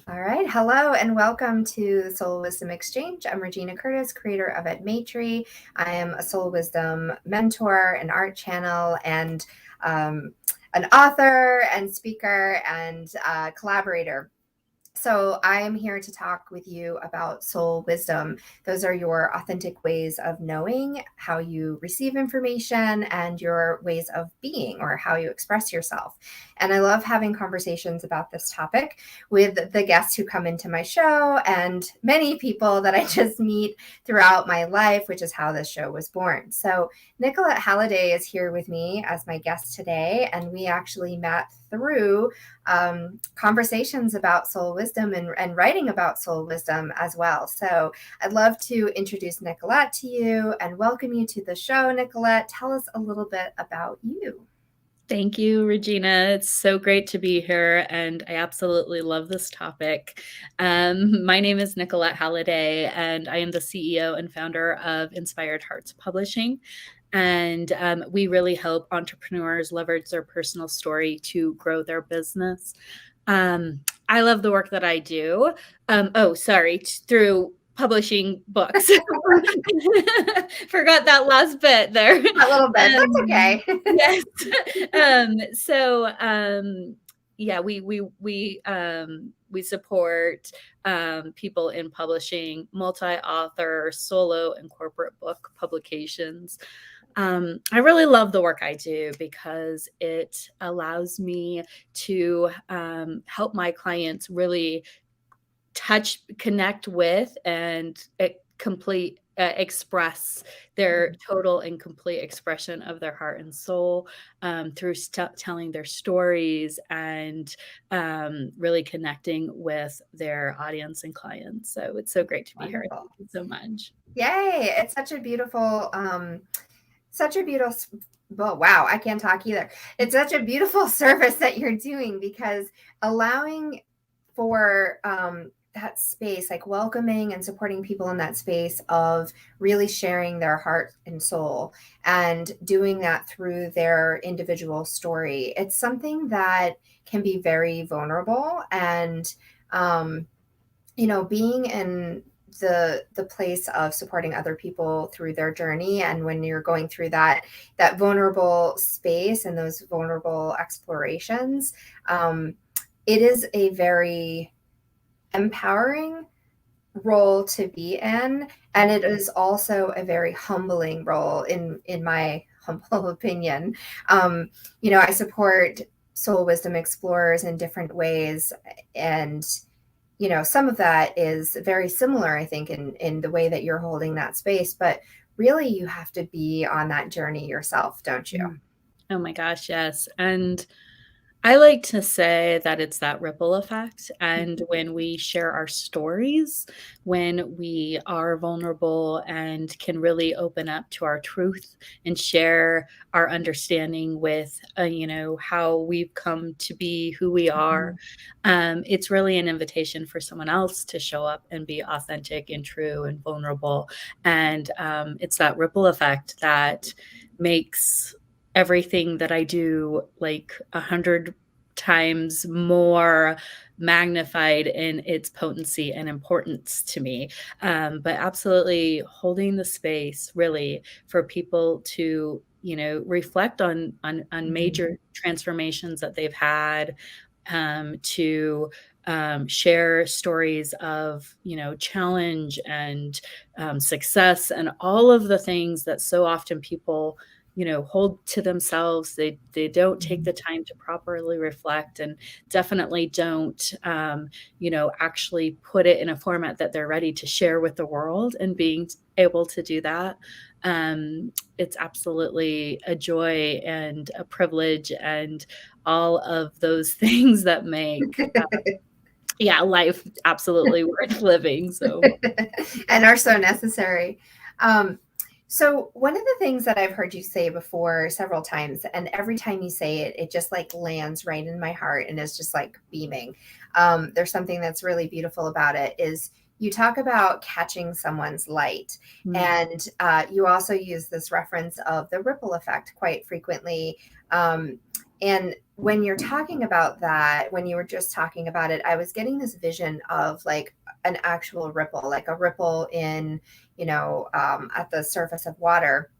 All right. Hello and welcome to the Soul Wisdom Exchange. I'm Regina Curtis, creator of Ed Matry. I am a soul wisdom mentor, an art channel, and an author and speaker and collaborator. So I am here to talk with you about soul wisdom. Those are your authentic ways of knowing how you receive information and your ways of being or how you express yourself. And I love having conversations about this topic with the guests who come into my show and many people that I just meet throughout my life, which is how this show was born. So Nicolette Halladay is here with me as my guest today, and we actually met through conversations about soul wisdom and writing about soul wisdom as well. So I'd love to introduce Nicolette to you and welcome you to the show. Nicolette, tell us a little bit about you. Thank you, Regina. It's so great to be here, and I absolutely love this topic. My name is Nicolette Halladay, and I am the CEO and founder of Inspired Hearts Publishing. And we really help entrepreneurs leverage their personal story to grow their business. I love the work that I do. Through publishing books. Forgot that last bit there. A little bit. That's okay. Yes. Yeah, we support people in publishing multi-author, solo, and corporate book publications. I really love the work I do because it allows me to help my clients really connect with, and express their total and complete expression of their heart and soul through telling their stories and really connecting with their audience and clients. So it's so great to be here. Thank you so much. Yay. It's such a beautiful, well, wow, I can't talk either. It's such a beautiful service that you're doing because allowing for that space, like welcoming and supporting people in that space of really sharing their heart and soul and doing that through their individual story. It's something that can be very vulnerable and, being in the place of supporting other people through their journey, and when you're going through that vulnerable space and those vulnerable explorations, it is a very empowering role to be in, and it is also a very humbling role in my humble opinion. I support soul wisdom explorers in different ways, and some of that is very similar, I think, in the way that you're holding that space, but really you have to be on that journey yourself, don't you? Oh my gosh, yes. And I like to say that it's that ripple effect. And when we share our stories, when we are vulnerable and can really open up to our truth and share our understanding with, how we've come to be who we are, it's really an invitation for someone else to show up and be authentic and true and vulnerable. And it's that ripple effect that makes everything that I do like 100 times more magnified in its potency and importance to me. But absolutely holding the space really for people to, reflect on major transformations that they've had, to share stories of, challenge and success and all of the things that so often people hold to themselves. They don't take the time to properly reflect, and definitely don't actually put it in a format that they're ready to share with the world. And being able to do that, it's absolutely a joy and a privilege and all of those things that make life absolutely worth living. So And are so necessary. So one of the things that I've heard you say before several times, and every time you say it, it just like lands right in my heart and is just like beaming. There's something that's really beautiful about it, is you talk about catching someone's light. And you also use this reference of the ripple effect quite frequently. And when you're talking about that, when you were just talking about it, I was getting this vision of like an actual ripple, like a ripple in, at the surface of water.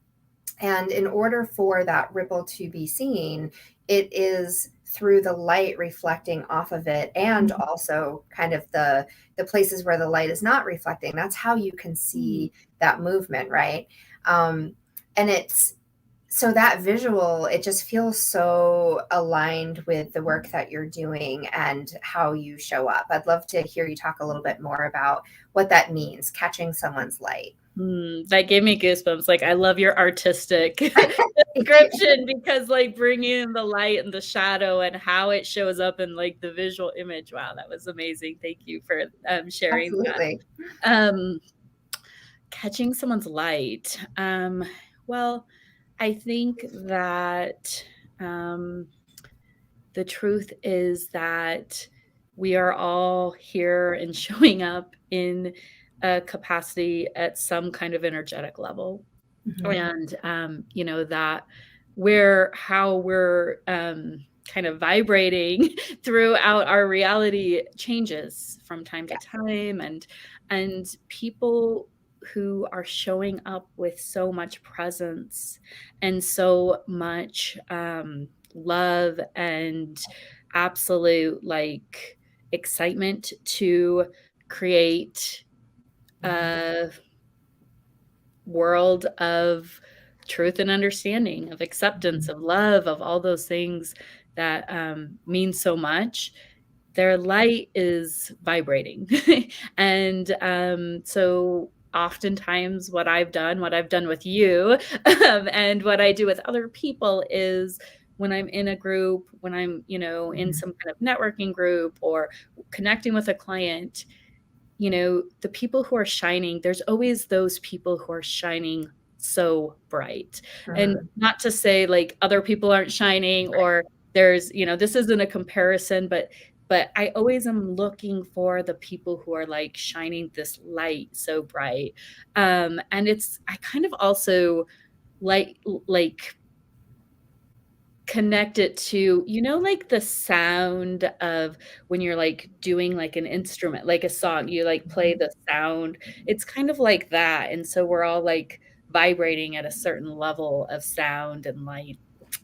And in order for that ripple to be seen, it is through the light reflecting off of it, and Mhm. also kind of the places where the light is not reflecting. That's how you can Mm. see that movement, right? And it's so that visual, it just feels so aligned with the work that you're doing and how you show up. I'd love to hear you talk a little bit more about what that means, catching someone's light. That gave me goosebumps. Like, I love your artistic Thank you. description because, like, bringing in the light and the shadow and how it shows up in, like, the visual image. Wow, that was amazing. Thank you for sharing that. Absolutely. Um, Catching someone's light. Well, I think that um, the truth is that we are all here and showing up in a capacity at some kind of energetic level. Mhm. And, that how we're kind of vibrating throughout our reality changes from time to Yeah. time. And people who are showing up with so much presence and so much love and absolute like excitement to create Mhm. a world of truth and understanding, of acceptance, Mhm. of love, of all those things that mean so much. Their light is vibrating. And so oftentimes what I've done with you, and what I do with other people is when I'm in a group, when I'm, in Mhm. some kind of networking group or connecting with a client, the people who are shining, there's always those people who are shining so bright. And Mhm. not to say like other people aren't shining Right. or there's, this isn't a comparison, but I always am looking for the people who are like shining this light so bright. And I kind of also like connect it to, like the sound of when you're like doing like an instrument, like a song, you like play Mhm. the sound. It's kind of like that. And so we're all like vibrating at a certain level of sound and light.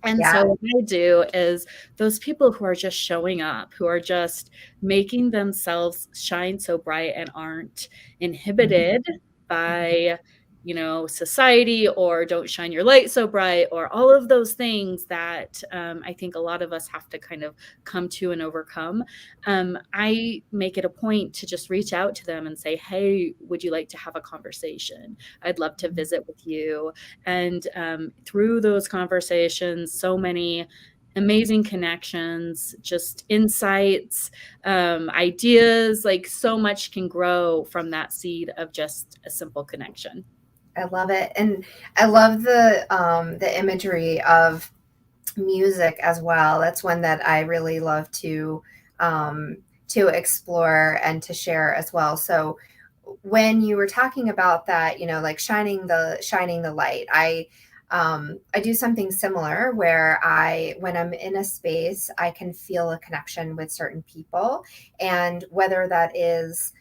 And Yeah. so what I do is those people who are just showing up, who are just making themselves shine so bright and aren't Mhm. inhibited by, society, or don't shine your light so bright, or all of those things that I think a lot of us have to kind of come to and overcome. I make it a point to just reach out to them and say, hey, would you like to have a conversation? I'd love to Mhm. visit with you. And through those conversations, so many amazing connections, just insights, ideas, like so much can grow from that seed of just a simple connection. I love it. And I love the imagery of music as well. That's one that I really love to explore and to share as well. So when you were talking about that, like shining the light, I do something similar where when I'm in a space, I can feel a connection with certain people, and whether that is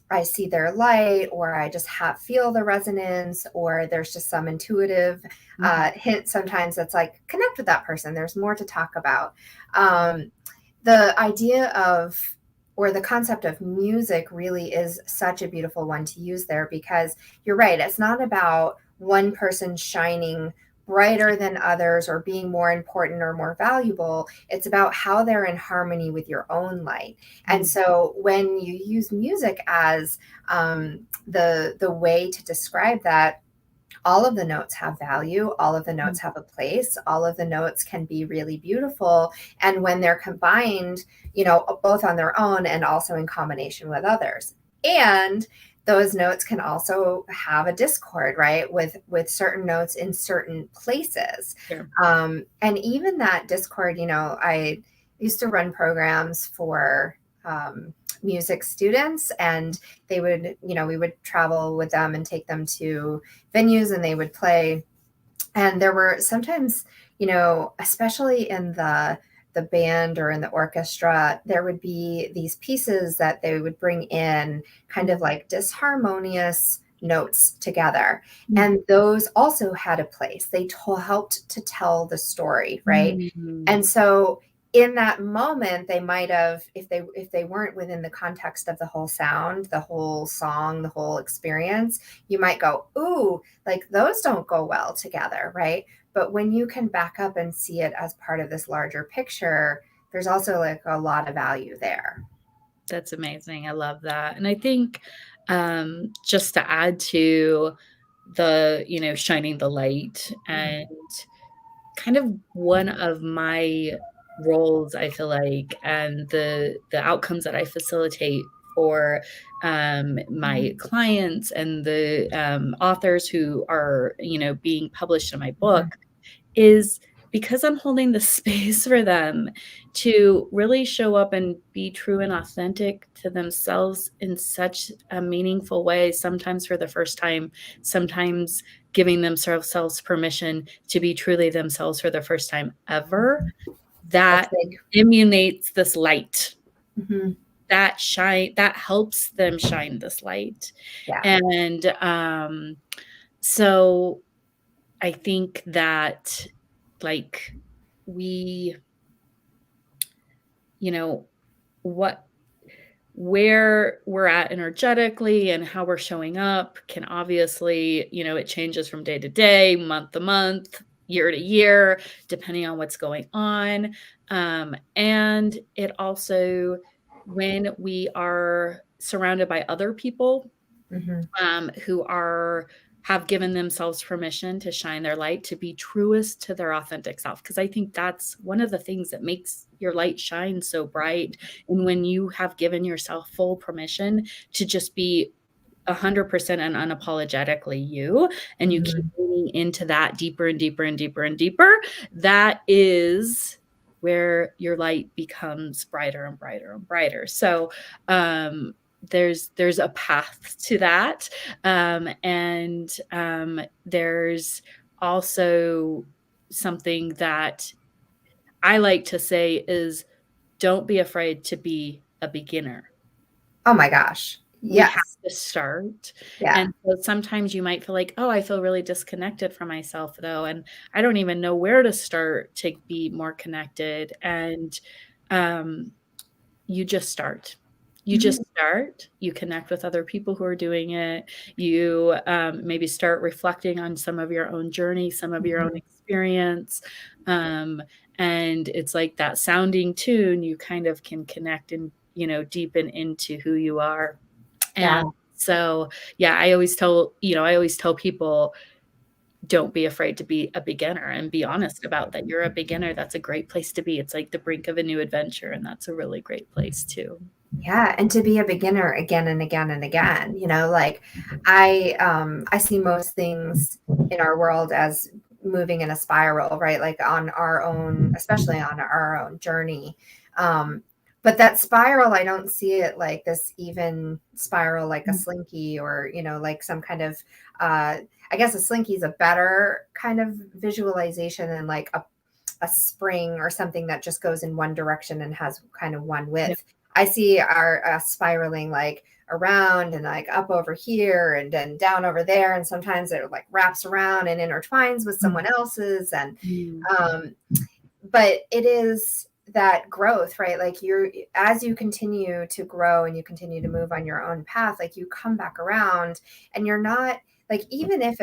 I see their light, or I just feel the resonance, or there's just some intuitive Mhm. hint sometimes that's like, connect with that person. There's more to talk about. The idea of, or the concept of music really is such a beautiful one to use there, because you're right. It's not about one person shining brighter than others or being more important or more valuable. It's about how they're in harmony with your own light. And Mm. so when you use music as the way to describe that, all of the notes have value, all of the Mm. notes have a place, all of the notes can be really beautiful. And when they're combined, both on their own and also in combination with others. And those notes can also have a discord, right? With certain notes in certain places. Sure. And even that discord, I used to run programs for music students, and they would, we would travel with them and take them to venues, and they would play. And there were sometimes, especially in the band or in the orchestra, there would be these pieces that they would bring in, kind of like disharmonious notes together. And those also had a place. They helped to tell the story, right? Mm. And so in that moment, they might have, if they weren't within the context of the whole sound, the whole song, the whole experience, you might go, ooh, like those don't go well together, right? But when you can back up and see it as part of this larger picture, there's also like a lot of value there. That's amazing. I love that. And I think just to add to the, shining the light, Mhm. and kind of one of my roles, I feel like, and the outcomes that I facilitate for my clients and the authors who are, being published in my book, Mhm. is because I'm holding the space for them to really show up and be true and authentic to themselves in such a meaningful way, sometimes for the first time, sometimes giving themselves permission to be truly themselves for the first time ever, That's that big. emanates this light, Mhm. that helps them shine this light. Yeah. And so I think that, like, we, you know, what where we're at energetically and how we're showing up can obviously, it changes from day to day, month to month, year to year, depending on what's going on. And it also, when we are surrounded by other people Mhm. who have given themselves permission to shine their light, to be truest to their authentic self. Because I think that's one of the things that makes your light shine so bright. And when you have given yourself full permission to just be 100% and unapologetically you, and you keep Mhm. leaning into that deeper and deeper and deeper and deeper, that is where your light becomes brighter and brighter and brighter. So, there's a path to that, and there's also something that I like to say is, don't be afraid to be a beginner. Oh my gosh. We have Yes. to start, Yeah. and so sometimes you might feel like, "Oh, I feel really disconnected from myself, though, and I don't even know where to start to be more connected," and, um, you just start. You just Mhm. start, you connect with other people who are doing it, you, maybe start reflecting on some of your own journey, some of your own Mhm. experience, um, and it's like that sounding tune, you kind of can connect and, deepen into who you are. Yeah. And so, yeah, I always tell people, don't be afraid to be a beginner and be honest about that you're a beginner. That's a great place to be. It's like the brink of a new adventure, and that's a really great place too. Yeah, and to be a beginner again and again and again, like I see most things in our world as moving in a spiral, right? Like on our own, especially on our own journey. Um, but that spiral, I don't see it like this even spiral, like a slinky, or like some kind of I guess a slinky is a better kind of visualization than like a spring or something that just goes in one direction and has kind of one Yeah. width. I see our spiraling like around and like up over here and then down over there. And sometimes it like wraps around and intertwines with someone else's. And, Mm. um, but it is that growth, right? Like as you continue to grow and you continue to move on your own path, like you come back around and you're not like, even if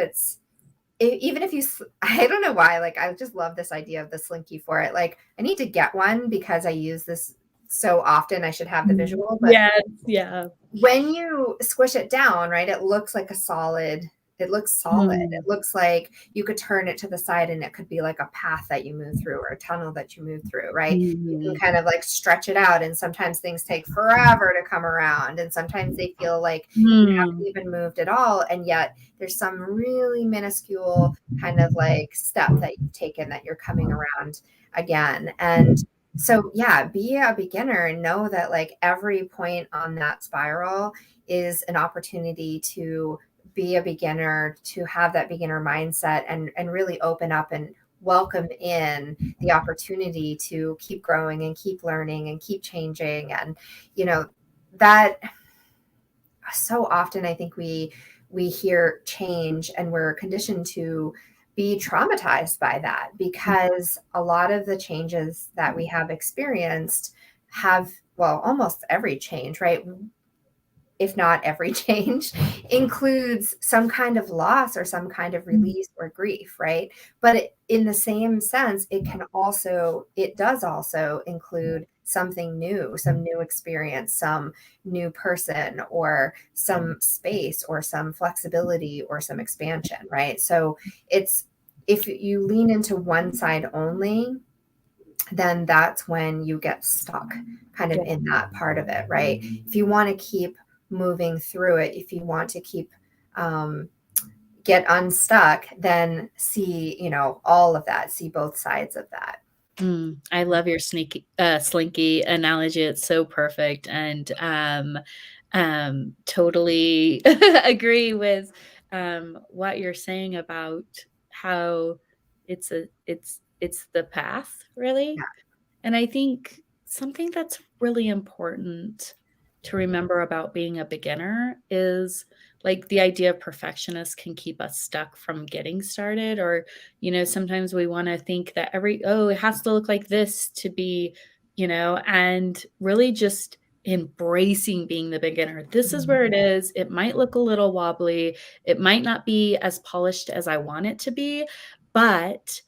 you I don't know why, like I just love this idea of the slinky for it. Like I need to get one because I use this so often. I should have the Mm. visual. But Yes, yeah. when you squish it down, right, it looks like it looks solid. Mm. It looks like you could turn it to the side and it could be like a path that you move through or a tunnel that you move through, right? You can Mhm. kind of like stretch it out, and sometimes things take forever to come around, and sometimes they feel like you haven't Mm. even moved at all, and yet there's some really minuscule kind of like step that you've taken that you're coming around again. And so, yeah, be a beginner and know that like every point on that spiral is an opportunity to be a beginner, to have that beginner mindset and really open up and welcome in the opportunity to keep growing and keep learning and keep changing. And, that so often I think we hear change and we're conditioned to be traumatized by that, because a lot of the changes that we have experienced have, well, almost every change, right? If not every change, includes some kind of loss or some kind of release or grief, right? But in the same sense, it does also include something new, some new experience, some new person, or some space, or some flexibility, or some expansion, right? So it's, if you lean into one side only, then that's when you get stuck kind of Yeah. in that part of it, right? If you want to keep moving through it, if you want to keep get unstuck, then see, all of that, see both sides of that. I love your slinky analogy. It's so perfect, and totally agree with what you're saying about how it's the path, Yeah. really. And I think something that's really important to remember about being a beginner is, like, the idea of perfectionist can keep us stuck from getting started, or, sometimes we wanna think that "Oh, it has to look like this to be," and really just embracing being the beginner. This is Mhm. where it is. It might look a little wobbly. It might not be as polished as I want it to be, but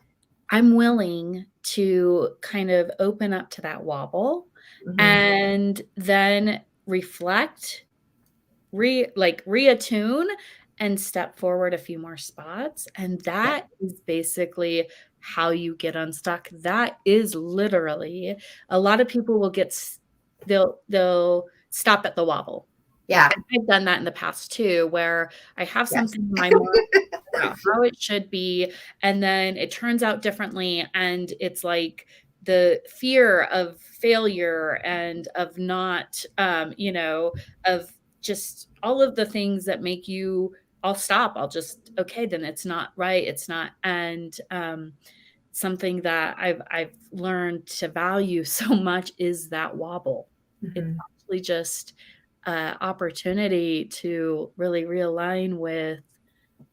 I'm willing to kind of open up to that wobble Mhm. and then reflect, reattune and step forward a few more spots, and Yeah. that is basically how you get unstuck. That is literally, a lot of people will get s they'll stop at the wobble. Yeah. And I've done that in the past too, where I have Yes. something in my mind about how it should be, and then it turns out differently, and it's like the fear of failure and of not, of just all of the things that make you, I'll stop, I'll just, okay, then it's not right, it's not, and something that I've learned to value so much is that wobble. It's Mhm. actually just a opportunity to really realign with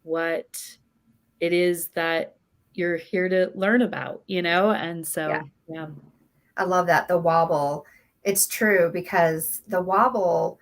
what it is that you're here to learn about, and Yeah. so, yeah. I love that. The wobble. It's true, because the wobble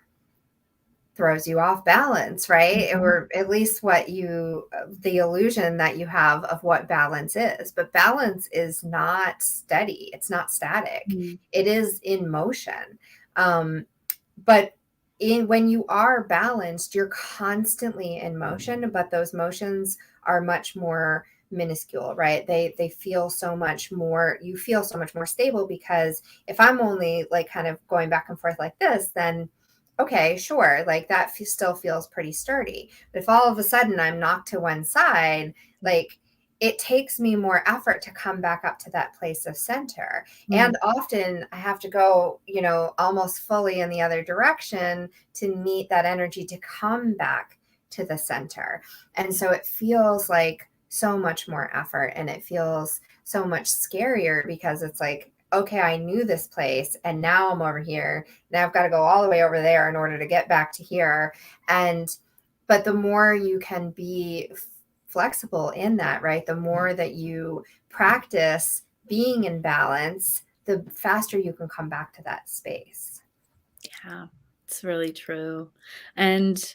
throws you off balance, right? Mhm, Or at least the illusion that you have of what balance is. But balance is not steady, it's not static, mhm, it is in motion. But when you are balanced, you're constantly in motion, but those motions are much more minuscule, right? They feel so much more, you feel so much more stable, because if I'm only like kind of going back and forth like this, then okay, sure, like that still feels pretty sturdy. But if all of a sudden I'm knocked to one side, like it takes me more effort to come back up to that place of center. mm, And often I have to go, almost fully in the other direction to meet that energy to come back to the center. And so it feels like so much more effort, and it feels so much scarier, because it's like, okay, I knew this place and now I'm over here. Now I've got to go all the way over there in order to get back to here. And, but the more you can be flexible in that, right? The more that you practice being in balance, the faster you can come back to that space. yeah, it's really true, and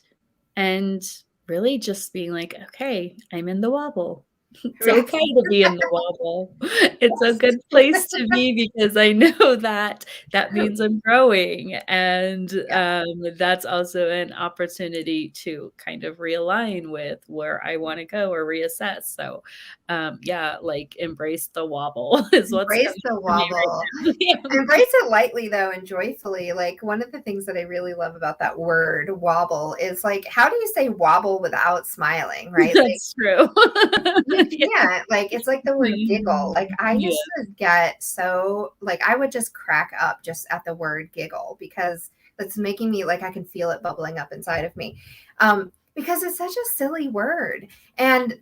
and really just being like, "Okay, I'm in the wobble." It's Yes. okay to be in the wobble. It's a good place to be because I know that that means I'm growing, and, Yeah. that's also an opportunity to kind of realign with where I wanna go or reassess, so, yeah, like, embrace the wobble is what's Embrace coming the to me wobble. right now. Embrace it lightly, though, and joyfully. Like, one of the things that I really love about that word wobble is, like, how do you say wobble without smiling, right? Like, That's true. you Yeah. can't. Like, it's like the word giggle. Like, I Yeah. used to get so, like, I would just crack up just at the word giggle, because it's making me, like, I can feel it bubbling up inside of me. Because it's such a silly word. And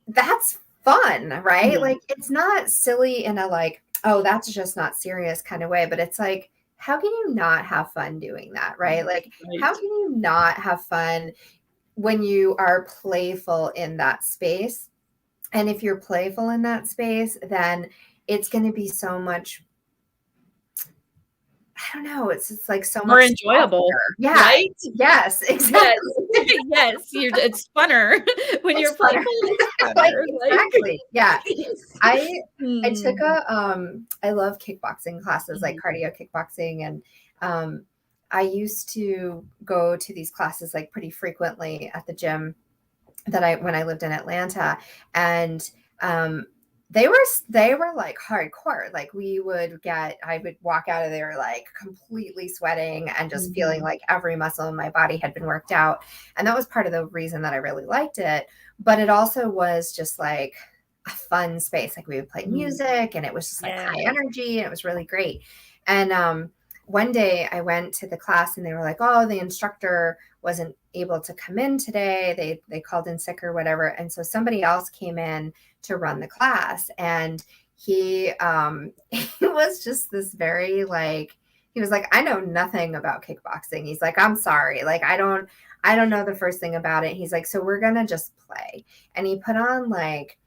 that's fun, right? Mhm. Like it's not silly in a like, oh, that's just not serious kind of way, but it's like, how can you not have fun doing that, right? Like, how Right. can you not have fun when you are playful in that space? And if you're playful in that space, then it's going to be so much, I don't know, it's just like so More much enjoyable, softer. Yeah. right? Yes, exactly. Yes. Yes, it's funner. When It's you're funner. playful, it's Like funner, like exactly. Yeah. yes. I I took Mm. a I love kickboxing classes, like Mhm. cardio kickboxing, and um I used to go to these classes like pretty frequently at the gym that I when I lived in Atlanta, and um they were like hardcore. Like I would walk out of there like completely sweating and just feeling Mhm. like every muscle in my body had been worked out. And that was part of the reason that I really liked it. But it also was just like a fun space. Like we would play Mhm. music and it was just like high Yes. energy and it was really great. And one day I went to the class and they were like, oh, the instructor wasn't able to come in today. They called in sick or whatever. And so somebody else came in to run the class. And he he was just this very like he was like, I know nothing about kickboxing. He's like, I'm sorry. Like I don't know the first thing about it. He's like, so we're gonna just play. And he put on like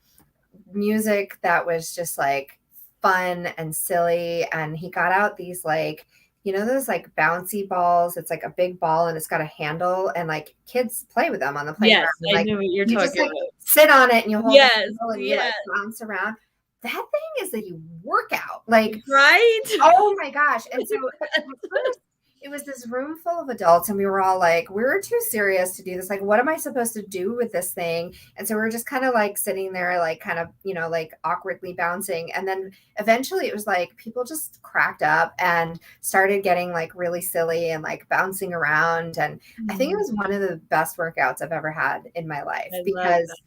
music that was just like fun and silly. And he got out these like, you know, those like bouncy balls. It's like a big ball and it's got a handle, and like kids play with them on the playground. Yes, And I like know what you're you just talking like about. sit on it and you hold the Yes, handle and you like yes. bounce around. That thing is a workout. Like, Right? oh my gosh. And so at first, it was this room full of adults, and we were all like, we're too serious to do this. Like, what am I supposed to do with this thing? And so we were just kind of like sitting there, like, kind of, you know, like awkwardly bouncing. And then eventually it was like people just cracked up and started getting like really silly and like bouncing around. And I think it Mm, was one of the best workouts I've ever had in my life I love that. because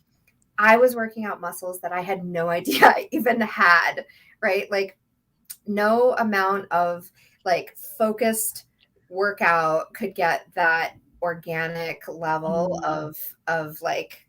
I was working out muscles that I had no idea I even had, right? Like, no amount of like focused workout could get that organic level Mm, of like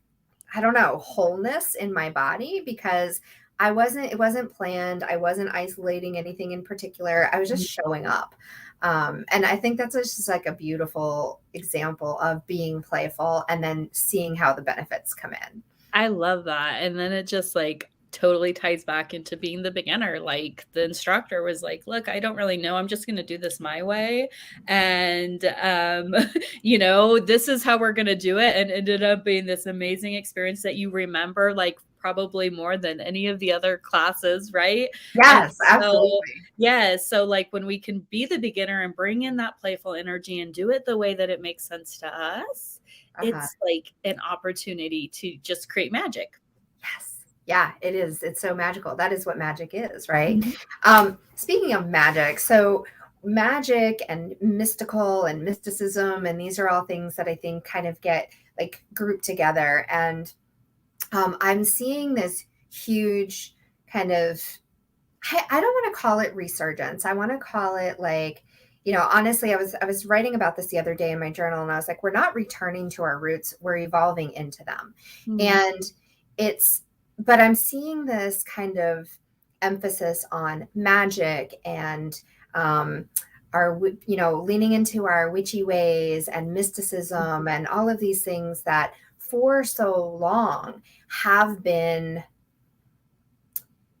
I don't know, wholeness in my body because it wasn't planned. I wasn't isolating anything in particular. I was mm. just showing up. And I think that's just like a beautiful example of being playful and then seeing how the benefits come in. I love that, and then it just, like, totally ties back into being the beginner, like, the instructor was like, "Look, I don't really know, I'm just gonna do this my way, and, this is how we're gonna do it," and ended up being this amazing experience that you remember, like, probably more than any of the other classes, right? And Yes, so absolutely. yeah, so, like, when we can be the beginner and bring in that playful energy and do it the way that it makes sense to us, Uh-huh. it's like an opportunity to just create magic. Yes. Yeah, it is. It's so magical. That is what magic is, right? Mhm. Speaking of magic, so magic and mystical and mysticism, and these are all things that I think kind of get like grouped together. And I'm seeing this huge kind of, I don't want to call it resurgence. I want to call it like, you know, honestly, I was writing about this the other day in my journal, and I was like, we're not returning to our roots, we're evolving into them. Mhm. And it's, but I'm seeing this kind of emphasis on magic and you know, leaning into our witchy ways and mysticism and all of these things that for so long have been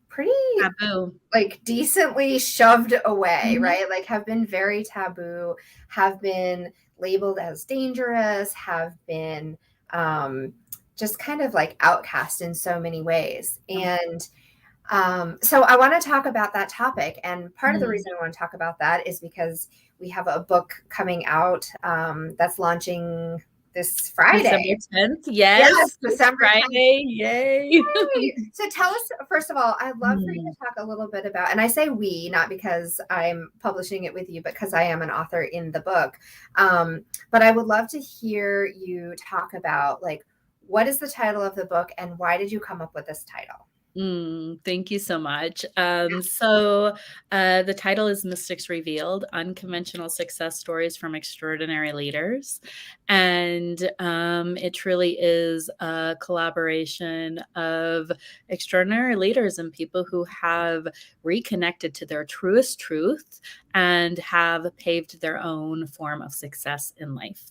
pretty Taboo. like decently shoved away, Mhm. right? Like have been very taboo, have been labeled as dangerous, have been um, just kind of like outcast in so many ways. And so I want to talk about that topic. And part of the Mhm. reason I want to talk about that is because we have a book coming out that's launching this December Friday. 10th, Yes, yes, this December 10th. Friday, yay. Right. So tell us, first of all, I'd love for you Mm. to talk a little bit about, and I say we, not because I'm publishing it with you, but because I am an author in the book. But I would love to hear you talk about like, what is the title of the book and why did you come up with this title? Thank you so much. The title is Mystics Revealed: Unconventional Success Stories from Extraordinary Leaders. And it truly is a collaboration of extraordinary leaders and people who have reconnected to their truest truth and have paved their own form of success in life.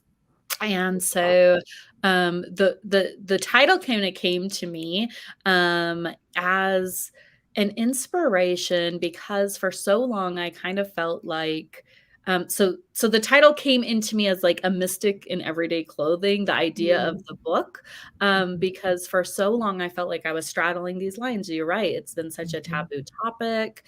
And so the title kind of came to me as an inspiration because for so long I kind of felt like so the title came into me as like a mystic in everyday clothing, the idea of the book, because for so long I felt like I was straddling these lines. You're right; it's been such a taboo topic.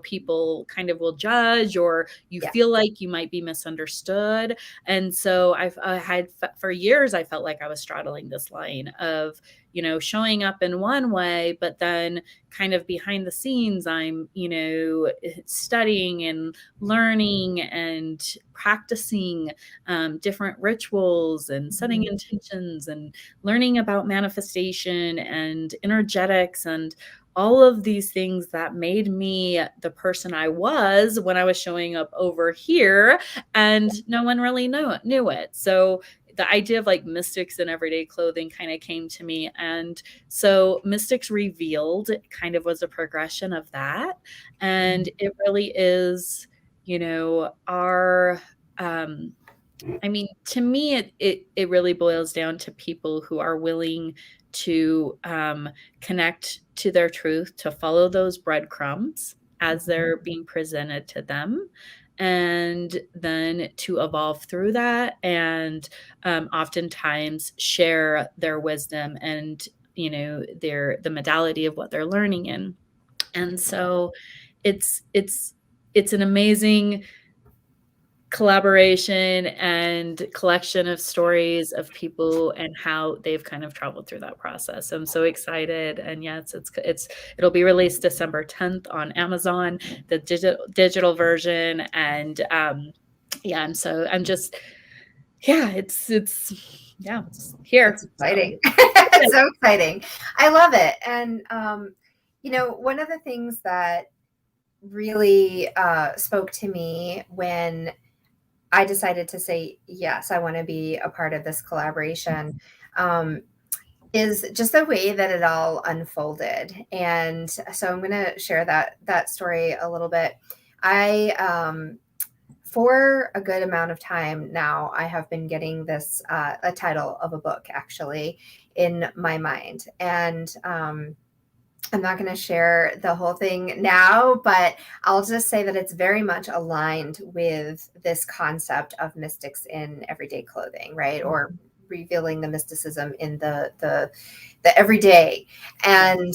People kind of will judge, or you Yeah. feel like you might be misunderstood. And so I had for years, I felt like I was straddling this line of, showing up in one way, but then kind of behind the scenes, I'm, studying and learning and practicing different rituals and setting intentions and learning about manifestation and energetics and all of these things that made me the person I was when I was showing up over here, and no one really knew it. So the idea of like mystics in everyday clothing kind of came to me. And so Mystics Revealed kind of was a progression of that. And it really is, our to me, it really boils down to people who are willing to connect to their truth, to follow those breadcrumbs as they're being presented to them, and then to evolve through that, and oftentimes share their wisdom and the modality of what they're learning in. And so it's an amazing collaboration and collection of stories of people and how they've kind of traveled through that process. I'm so excited. And yes, it'll be released December 10th on Amazon, the digital version. And I'm just it's here. It's exciting. It's so exciting. I love it. And, one of the things that really spoke to me when I decided to say, yes, I want to be a part of this collaboration, is just the way that it all unfolded. And so I'm going to share that story a little bit. For a good amount of time now, I have been getting this a title of a book actually in my mind, and I'm not going to share the whole thing now, but I'll just say that it's very much aligned with this concept of mystics in everyday clothing, right? Or revealing the mysticism in the everyday. And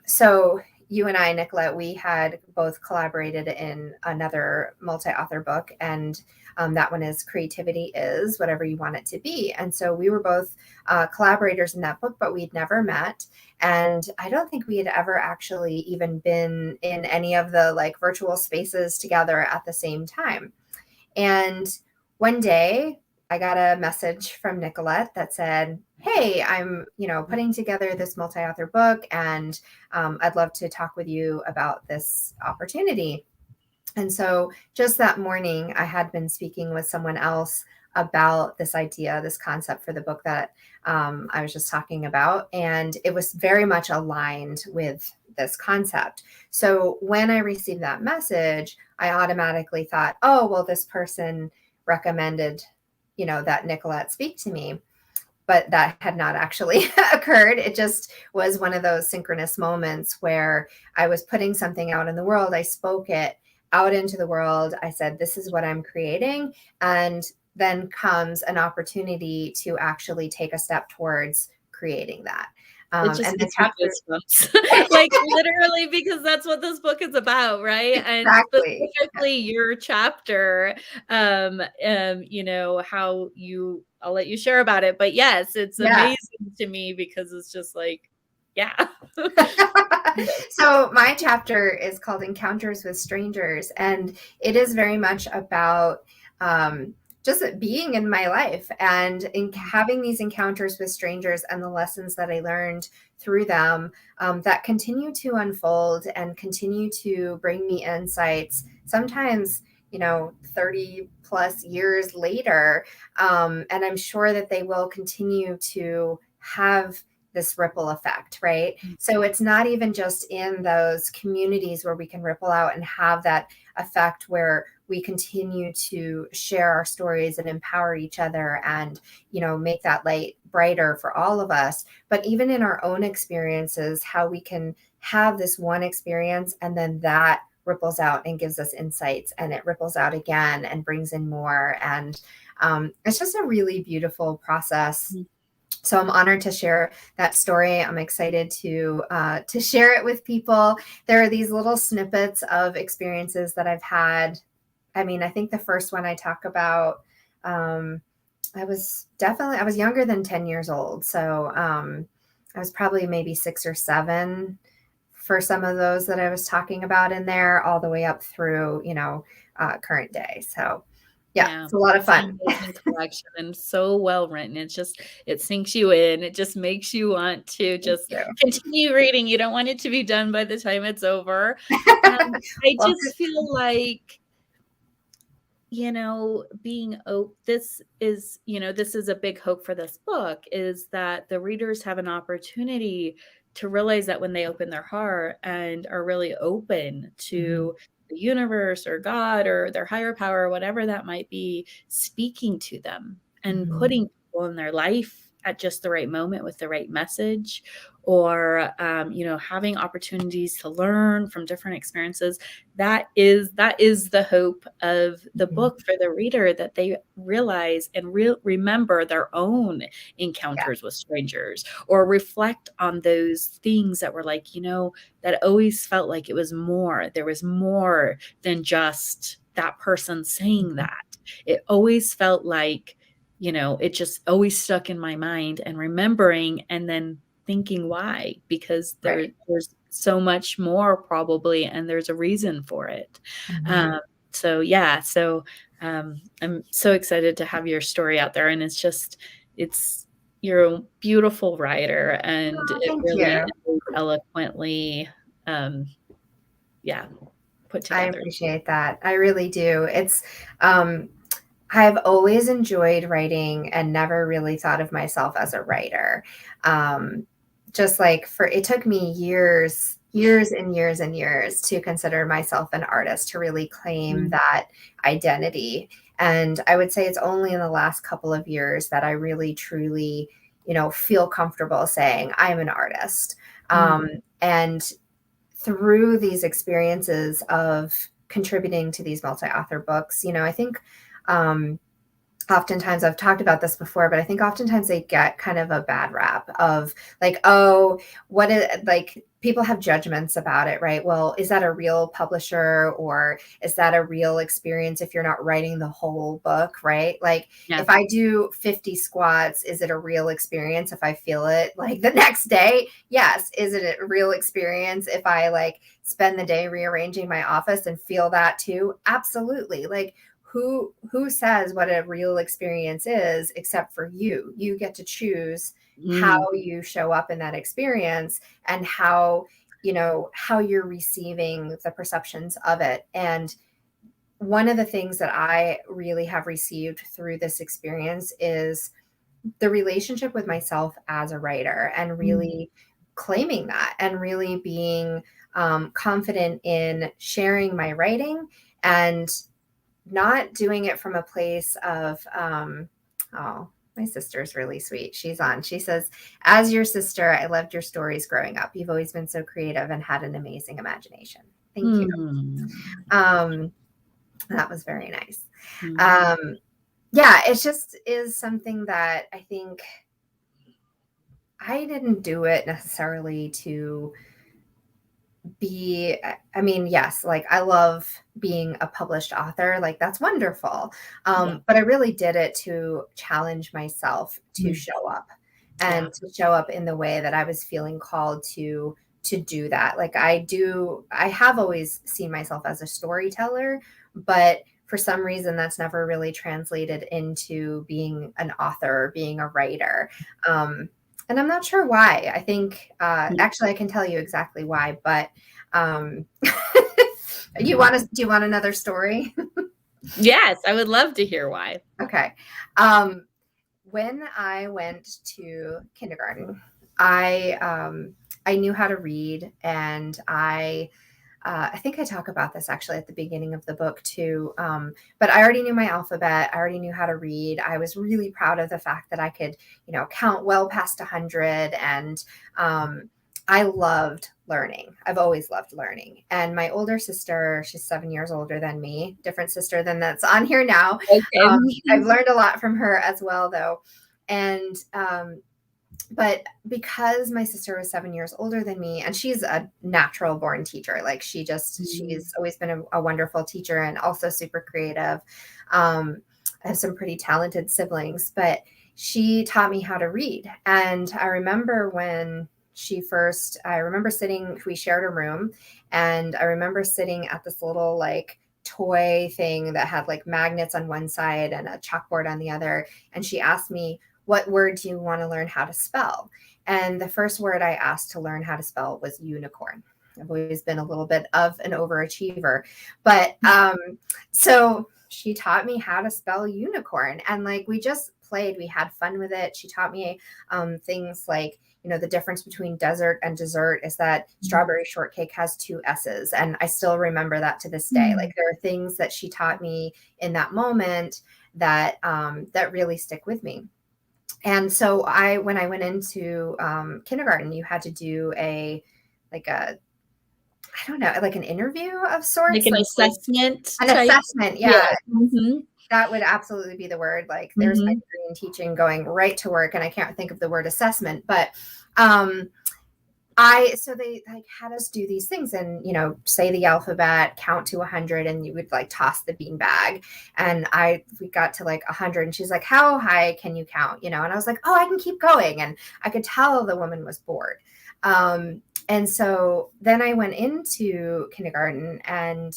so you and I, Nicolette, we had both collaborated in another multi-author book, and that one is Creativity Is Whatever You Want It to Be. And so we were both collaborators in that book, but we'd never met. And I don't think we had ever actually even been in any of the like virtual spaces together at the same time. And one day I got a message from Nicolette that said, "Hey, I'm, putting together this multi-author book, and I'd love to talk with you about this opportunity." And so just that morning, I had been speaking with someone else about this idea, this concept for the book that I was just talking about. And it was very much aligned with this concept. So when I received that message, I automatically thought, oh, well, this person recommended, that Nicolette speak to me. But that had not actually occurred. It just was one of those synchronous moments where I was putting something out in the world. I spoke it out into the world. I said, this is what I'm creating. And then comes an opportunity to actually take a step towards creating that. It just And the gives me chapter, goosebumps. Like, literally, because that's what this book is about, right? And exactly. specifically your chapter, how I'll let you share about it. But yes, it's Yeah. amazing to me because it's just like, yeah. So my chapter is called Encounters with Strangers, and it is very much about just being in my life and in having these encounters with strangers and the lessons that I learned through them, that continue to unfold and continue to bring me insights. Sometimes, 30 plus years later. And I'm sure that they will continue to have this ripple effect, right? So it's not even just in those communities where we can ripple out and have that effect where we continue to share our stories and empower each other and, make that light brighter for all of us. But even in our own experiences, how we can have this one experience and then that ripples out and gives us insights, and it ripples out again and brings in more. And it's just a really beautiful process. So I'm honored to share that story. I'm excited to share it with people. There are these little snippets of experiences that I've had. I mean, I think the first one I talk about, I was younger than 10 years old. So I was probably maybe 6 or 7 for some of those that I was talking about in there, all the way up through, current day. So yeah, Yeah, it's a lot of it's an fun. amazing collection and so well written. It sinks you in. It just makes you want to Thank just you. continue reading. You don't want it to be done by the time it's over. I Well, just feel like, being this is a big hope for this book, is that the readers have an opportunity to realize that when they open their heart and are really open mhm, to the universe or God or their higher power, whatever that might be, speaking to them and mhm, putting people in their life at just the right moment with the right message, or having opportunities to learn from different experiences. That is the hope of the mhm. book for the reader, that they realize and remember their own Yeah. encounters with strangers, or reflect on those things that were like, that always felt like it was more. There was more than just that person saying Mhm. that. It always felt like, it just always stuck in my mind, and remembering and then thinking why, because Right. there's so much more probably, and there's a reason for it. Mhm. So yeah, I'm so excited to have your story out there, and it's you're a beautiful writer, and Oh, it thank really you. is eloquently, um, yeah, put I together. appreciate that. I really do. Um, I've always enjoyed writing and never really thought of myself as a writer. Um, just like it took me years and years and years to consider myself an artist, to really claim Mm, that identity. And I would say it's only in the last couple of years that I really truly, feel comfortable saying I'm an artist. mm, And through these experiences of contributing to these multi-author books, I think um, oftentimes, I've talked about this before, but I think oftentimes they get kind of a bad rap of like, oh, like people have judgments about it, right? Well, is that a real publisher, or is that a real experience if you're not writing the whole book, right? Like yeah. if I do 50 squats, is it a real experience if I feel it like the next day? Yes. Is it a real experience if I like spend the day rearranging my office and feel that too? Absolutely. Like who says what a real experience is except for you? You get to choose how Mm, you show up in that experience, and how you're receiving the perceptions of it. And one of the things that I really have received through this experience is the relationship with myself as a writer, and mm, really claiming that, and really being confident in sharing my writing, and not doing it from a place of oh, my sister's really sweet. She's on. She says, as your sister, I loved your stories growing up. You've always been so creative and had an amazing imagination. Thank you. mm, um that was very nice. mm, um yeah, it just is something that I think I didn't do it necessarily to be. I mean, yes, like I love being a published author, like that's wonderful. yeah. But I really did it to challenge myself to Mm, show up, yeah. and to show up in the way that I was feeling called to do that. Like I have always seen myself as a storyteller, but for some reason, that's never really translated into being an author or being a writer. And I'm not sure why. I think, actually, I can tell you exactly why, but do you want another story? Yes, I would love to hear why. Okay. When I went to kindergarten, I knew how to read, and I think I talk about this actually at the beginning of the book too. But I already knew my alphabet. I already knew how to read. I was really proud of the fact that I could, count well past 100. And I loved learning. I've always loved learning. And my older sister, she's 7 years older than me, different sister than that's on here now. Okay. I've learned a lot from her as well, though. And but because my sister was 7 years older than me, and she's a natural born teacher, like she's always been a wonderful teacher and also super creative. I have some pretty talented siblings, but she taught me how to read. And I remember when I remember we shared a room, and I remember sitting at this little like toy thing that had like magnets on one side and a chalkboard on the other. And she asked me, what word do you want to learn how to spell? And the first word I asked to learn how to spell was unicorn. I've always been a little bit of an overachiever, but so she taught me how to spell unicorn, and like we just played, we had fun with it. She taught me things like, the difference between desert and dessert is that strawberry shortcake has 2 S's. And I still remember that to this day. Like there are things that she taught me in that moment that really stick with me. And so when I went into kindergarten, you had to do I don't know, like an interview of sorts. Like an assessment An type? assessment, yeah. Mm-hmm. That would absolutely be the word. Like there's my degree in teaching going right to work, and I can't think of the word assessment, but so they like had us do these things and, say the alphabet, count to 100, and you would like toss the bean bag. And we got to like 100, and she's like, how high can you count? And I was like, oh, I can keep going. And I could tell the woman was bored. And so then I went into kindergarten, and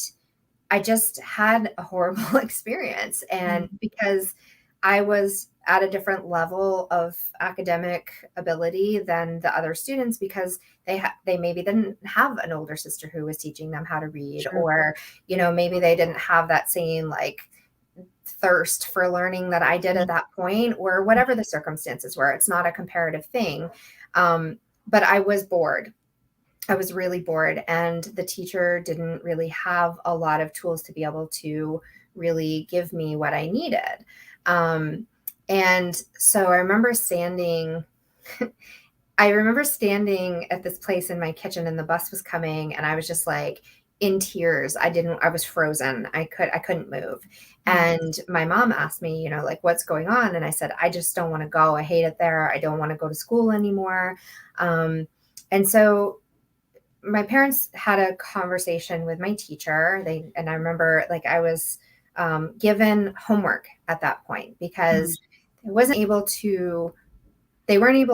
I just had a horrible experience. And because I was at a different level of academic ability than the other students, because they maybe didn't have an older sister who was teaching them how to read, Sure. or, maybe they didn't have that same like thirst for learning that I did at that point, or whatever the circumstances were. It's not a comparative thing. But I was bored. I was really bored, and the teacher didn't really have a lot of tools to be able to really give me what I needed. And so I remember standing at this place in my kitchen, and the bus was coming, and I was just like in tears. I was frozen. I couldn't move. And my mom asked me, like, what's going on? And I said, I just don't want to go. I hate it there. I don't want to go to school anymore. And so my parents had a conversation with my teacher. And I remember like I was given homework at that point, because they weren't able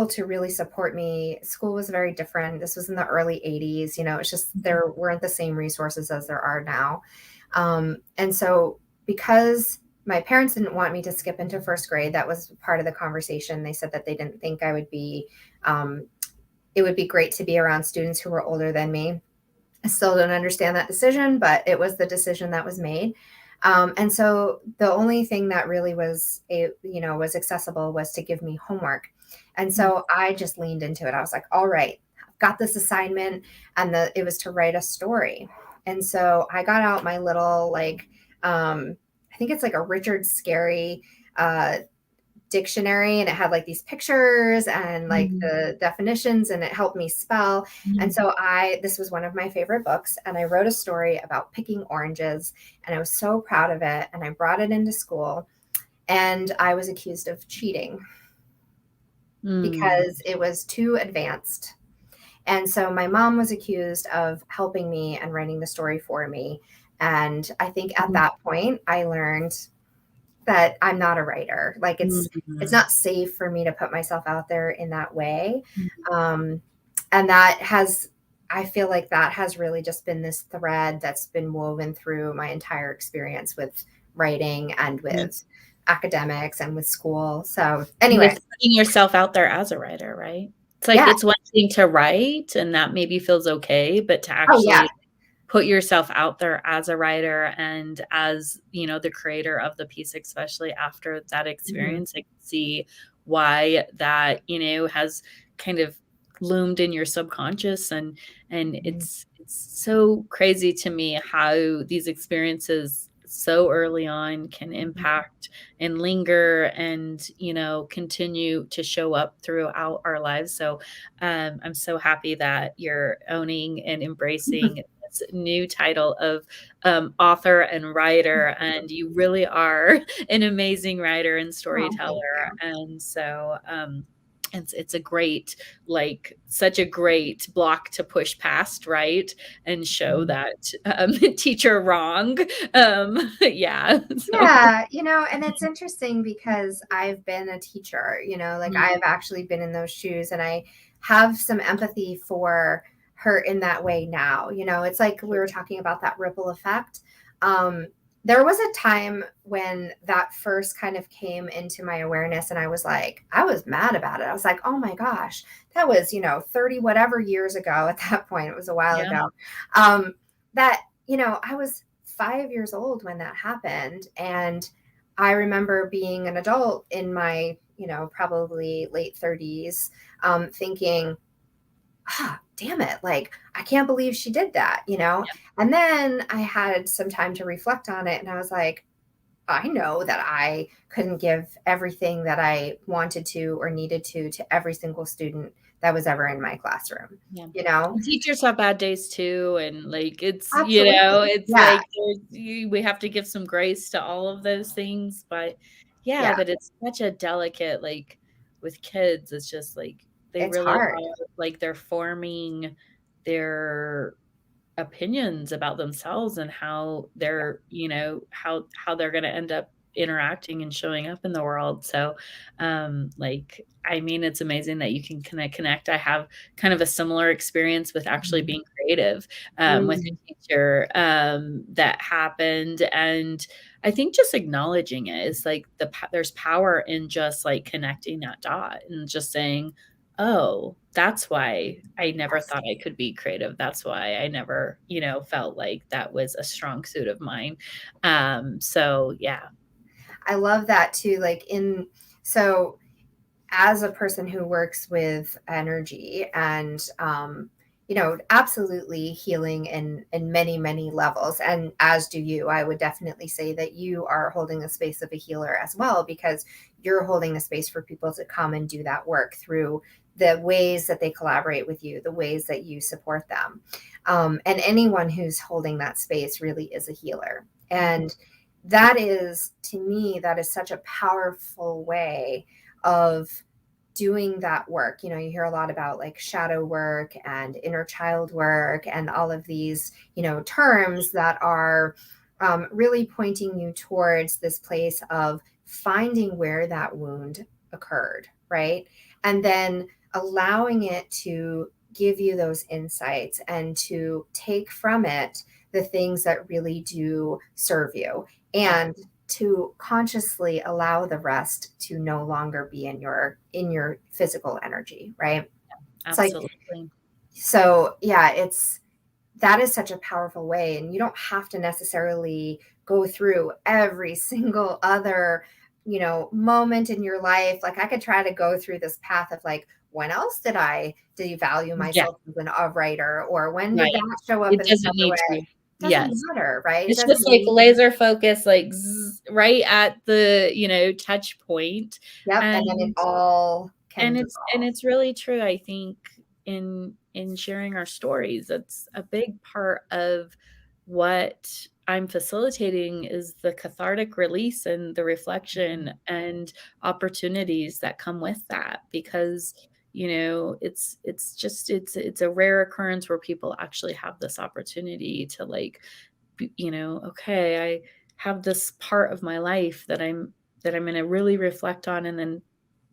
to really support me. School was very different. This was in the early 80s. It's just there weren't the same resources as there are now. And so because my parents didn't want me to skip into first grade, that was part of the conversation. They said that they didn't think it would be great to be around students who were older than me. I still don't understand that decision, but it was the decision that was made. And so the only thing that really was accessible was to give me homework. And so I just leaned into it. I was like, all right, I've got this assignment, and it was to write a story. And so I got out my little, I think it's like a Richard Scarry dictionary, and it had like these pictures and like the definitions, and it helped me spell. And so this was one of my favorite books, and I wrote a story about picking oranges, and I was so proud of it. And I brought it into school, and I was accused of cheating because it was too advanced. And so my mom was accused of helping me and writing the story for me. And I think at that point I learned that I'm not a writer. Like it's not safe for me to put myself out there in that way. And I feel like that has really just been this thread that's been woven through my entire experience with writing and Yeah. with academics and with school. So With anyway, putting yourself out there as a writer, right? It's like, yeah. it's one thing to write, and that maybe feels okay, but to Oh yeah. actually put yourself out there as a writer and as, the creator of the piece, especially after that Mhm. experience, I can see why that, has kind of loomed in your subconscious, and Mhm. it's so crazy to me how these experiences so early on can Mhm. impact and linger and, continue to show up throughout our lives. So I'm so happy that you're owning and embracing this new title of author and writer, and you really are an amazing writer and Oh, thank storyteller. you. And so it's a great, like, such a great block to push past, right? And show Mhm. that teacher wrong. Yeah. So Yeah, and it's interesting because I've been a teacher, like mhm, I've actually been in those shoes and I have some empathy for her in that way now. It's like we were talking about that ripple effect. Um, there was a time when that first kind of came into my awareness and I was mad about it. I was like, oh my gosh, that was, 30 whatever years ago at that point. It was a while yeah, ago. That, I was 5 years old when that happened. And I remember being an adult in my, probably late 30s, thinking, damn it, like, I can't believe she did that. yeah, And then I had some time to reflect on it and I was like, I know that I couldn't give everything that I wanted to or needed to every single student that was ever in my classroom, yeah. you know? And teachers have bad days too, and, like, it's, Absolutely. it's Yeah. like we have to give some grace to all of those things, but yeah, Yeah. but it's such a delicate, like, with kids, it's just like they It's really hard. are, like, they're forming their opinions about themselves and how they're, how they're gonna end up interacting and showing up in the world. So, like, I mean, it's amazing that you can connect. I have kind of a similar experience with actually Mhm. being creative, with Mm. a teacher, that happened, and I think just acknowledging it is like there's power in just, like, connecting that dot and just saying, "Oh, that's why I never Yes. thought I could be creative. That's why I never, felt like that was a strong suit of mine." So yeah. I love that too. So as a person who works with energy and, absolutely healing in many, many levels. And as do you, I would definitely say that you are holding a space of a healer as well, because you're holding a space for people to come and do that work through the ways that they collaborate with you, the ways that you support them. And anyone who's holding that space really is a healer. And that is, to me, that is such a powerful way of doing that work. You hear a lot about like shadow work and inner child work and all of these, terms that are really pointing you towards this place of finding where that wound occurred, right? And then allowing it to give you those insights and to take from it the things that really do serve you, Yeah, and to consciously allow the rest to no longer be in your physical energy, right? It's like, absolutely. so yeah, that is such a powerful way, and you don't have to necessarily go through every single other, moment in your life. Like, I could try to go through this path of like, when else did I devalue Yeah, myself as a writer, or when did right. that show up It in doesn't another need way? to. Doesn't Yes. matter, right? It It's doesn't just like need. laser focus, like, right at the, touch point. Yep, and then it And all can dissolve. it's really true, I think, in sharing our stories, that's a big part of what I'm facilitating is the cathartic release and the reflection and opportunities that come with that, because, it's just it's a rare occurrence where people actually have this opportunity to, like, okay, I have this part of my life that I'm gonna really reflect on and then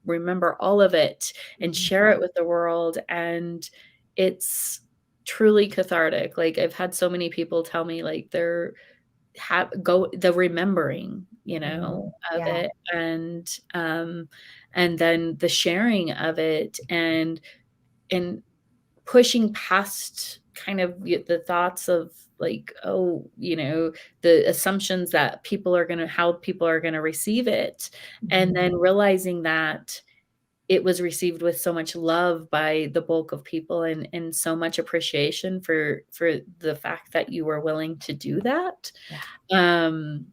remember all of it and Mhm. share it with the world, and it's truly cathartic. Like, I've had so many people tell me, like, go the remembering, of Yeah. it, and then the sharing of it, and pushing past kind of the thoughts of like, oh, the assumptions that how people are gonna receive it, and Mhm. then realizing that it was received with so much love by the bulk of people, and so much appreciation for the fact that you were willing to do that. Yeah. Um,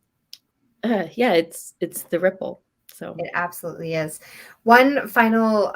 yeah, it's the ripple. So, It absolutely is. One final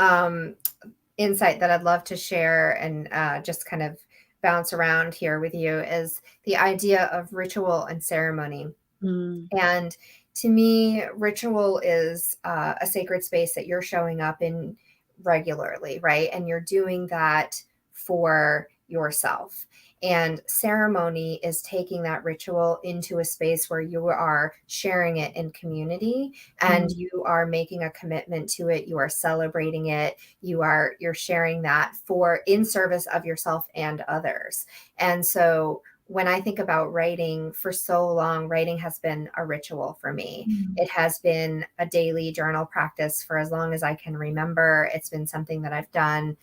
insight that I'd love to share and just kind of bounce around here with you is the idea of ritual and ceremony. mm, And to me, ritual is a sacred space that you're showing up in regularly, right? And you're doing that for yourself. And ceremony is taking that ritual into a space where you are sharing it in community and mm, you are making a commitment to it. You are celebrating it. You're sharing that for in service of yourself and others. And so when I think about writing, for so long, writing has been a ritual for me. mm, It has been a daily journal practice for as long as I can remember. It's been something that I've done,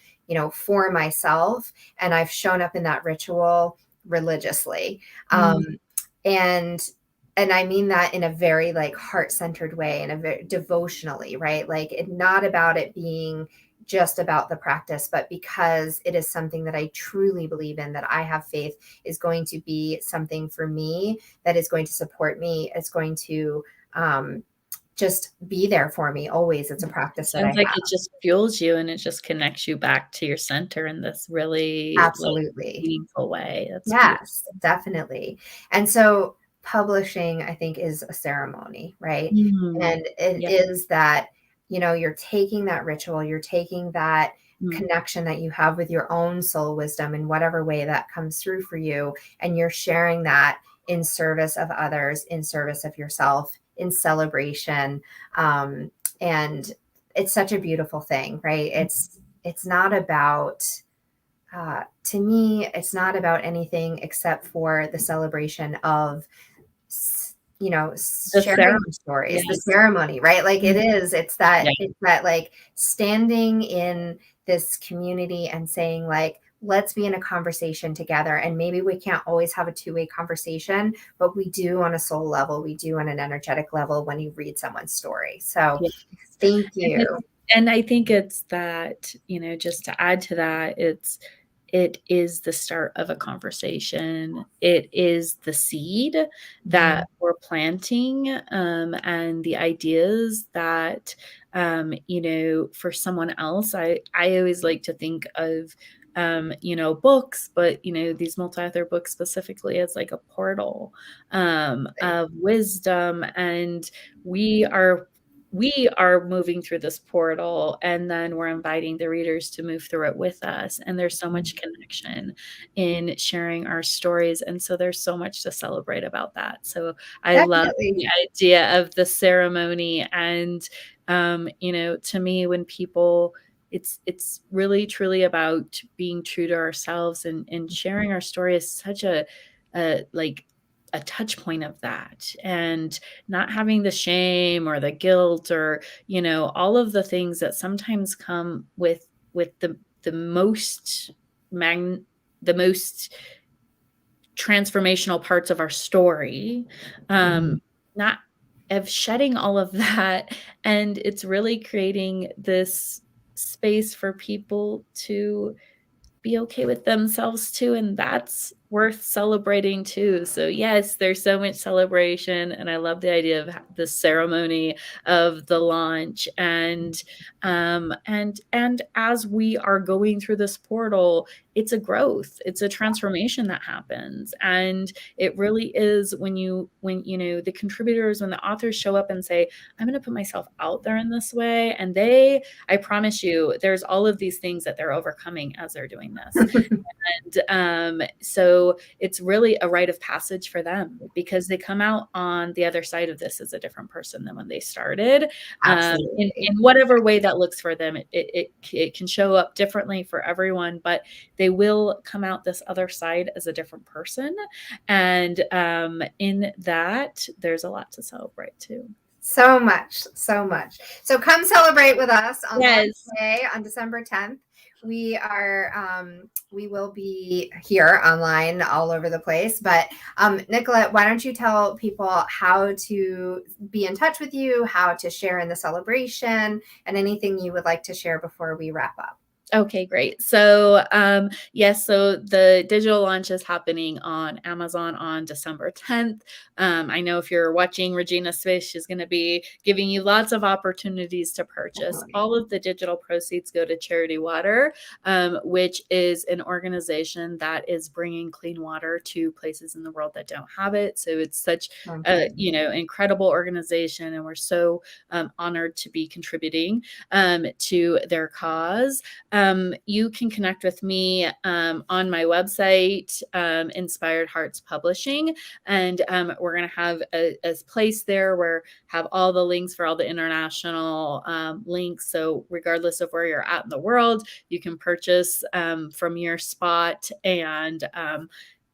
for myself, and I've shown up in that ritual religiously. mm, Um, and and I mean that in a very like heart-centered way and a very devotionally, right? Like it not about it being just about the practice, but because it is something that I truly believe in, that I have faith is going to be something for me that is going to support me. It's going to just be there for me always. It's a It practice that I sounds like have. it just fuels you, and it just connects you back to your center in this really, like, Absolutely. meaningful way. That's beautiful. Yes, definitely. And so publishing, I think, is a ceremony, right? Mm. And it Yeah. is that, you're taking that ritual, you're taking that Mm. connection that you have with your own soul wisdom in whatever way that comes through for you, and you're sharing that in service of others, in service of yourself, in celebration. And it's such a beautiful thing, right? It's not about to me, it's not about anything except for the celebration of, The sharing ceremony. the stories, the Yes. ceremony, right? Like Mm. Yeah. it's that like standing in this community and saying like, let's be in a conversation together. And maybe we can't always have a two-way conversation, but we do on a soul level, we do on an energetic level when you read someone's story. So Yes. thank And you. and I think it's that, just to add to that, it is the start of a conversation. It is the seed Mhm. that we're planting, and the ideas that, for someone else, I always like to think of, books, but, these multi-author books specifically as like a portal, of wisdom, and we are we are moving through this portal, and then we're inviting the readers to move through it with us, and there's so much connection in sharing our stories, and so there's so much to celebrate about that. So I love Definitely. the idea of the ceremony, and to me, when people it's really truly about being true to ourselves, and sharing our story is such like a touch point of that, and not having the shame or the guilt, or all of the things that sometimes come with the most mag the most transformational parts of our story, Mhm. not of shedding all of that, and it's really creating this space for people to be okay with themselves too, and that's worth celebrating too. So yes, there's so much celebration, and I love the idea of the ceremony of the launch, and as we are going through this portal, it's a growth, it's a transformation that happens, and it really is when the contributors, when the authors show up and say, I'm going to put myself out there in this way, and I promise you, there's all of these things that they're overcoming as they're doing this. And so so it's really a rite of passage for them because they come out on the other side of this as a different person than when they started. Absolutely. In whatever way that looks for them, it can show up differently for everyone, but they will come out this other side as a different person. And in that, there's a lot to celebrate too. So much, so much. So come celebrate with us on Launch Yes. Day on December 10th. We will be here online all over the place. But Nicolette, why don't you tell people how to be in touch with you, how to share in the celebration, and anything you would like to share before we wrap up? Okay, great. So, yes, so the digital launch is happening on Amazon on December 10th. I know if you're watching Regina Swish, she's going to be giving you lots of opportunities to purchase. Definitely. All of the digital proceeds go to Charity Water, which is an organization that is bringing clean water to places in the world that don't have it. So it's such a, incredible organization, and we're so honored to be contributing to their cause. You can connect with me on my website, Inspired Hearts Publishing, and we're going to have a place there where have all the links for all the international links. So regardless of where you're at in the world, you can purchase from your spot and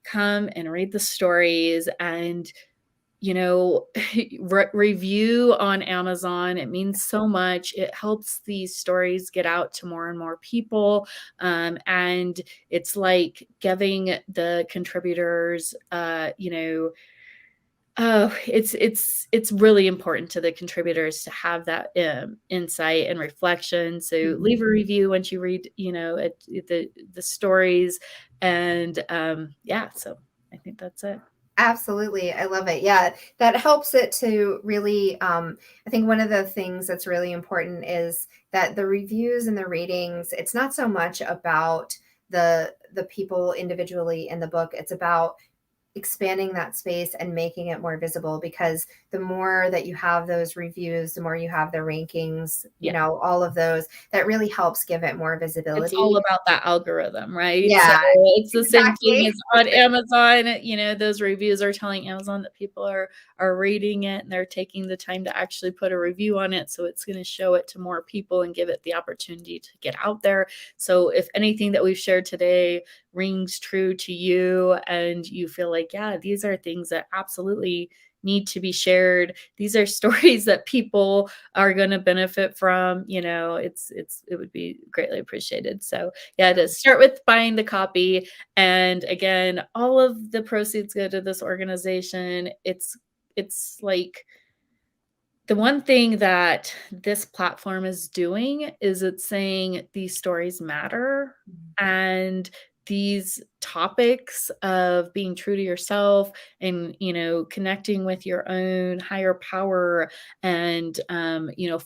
come and read the stories and review on Amazon. It means so much. It helps these stories get out to more and more people. And it's like giving the contributors, it's really important to the contributors to have that insight and reflection. So leave a review once you read, the stories. And so I think that's it. Absolutely. I love it. Yeah, that helps it to really, I think one of the things that's really important is that the reviews and the ratings, it's not so much about the people individually in the book. It's about expanding that space and making it more visible, because the more that you have those reviews, the more you have the rankings, all of those, that really helps give it more visibility. It's all about that algorithm, right? Yeah, so it's the same thing as on Amazon. Those reviews are telling Amazon that people are reading it and they're taking the time to actually put a review on it. So it's going to show it to more people and give it the opportunity to get out there. So if anything that we've shared today rings true to you and you feel like, yeah, these are things that absolutely need to be shared, these are stories that people are going to benefit from, it would be greatly appreciated. So yeah, to start with buying the copy. And again, all of the proceeds go to this organization. It's like the one thing that this platform is doing is it's saying these stories matter, and these topics of being true to yourself and, connecting with your own higher power and,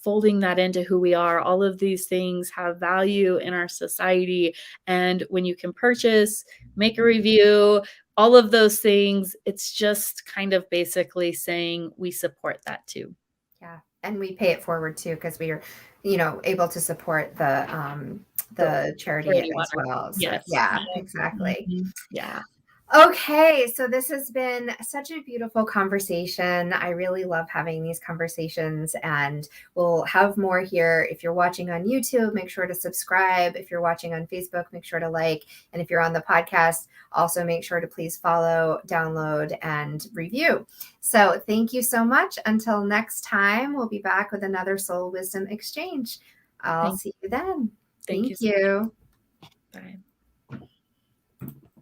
folding that into who we are. All of these things have value in our society. And when you can purchase, make a review, all of those things, it's just kind of basically saying we support that too. Yeah, and we pay it forward too, because we are, able to support the charity as well. So Yes. yeah, exactly. Mm-hmm. Yeah. Okay, so this has been such a beautiful conversation. I really love having these conversations, and we'll have more here. If you're watching on YouTube, make sure to subscribe. If you're watching on Facebook, make sure to like. And if you're on the podcast, also make sure to please follow, download, and review. So thank you so much. Until next time, we'll be back with another Soul Wisdom Exchange. I'll see you then. Thank you. Bye.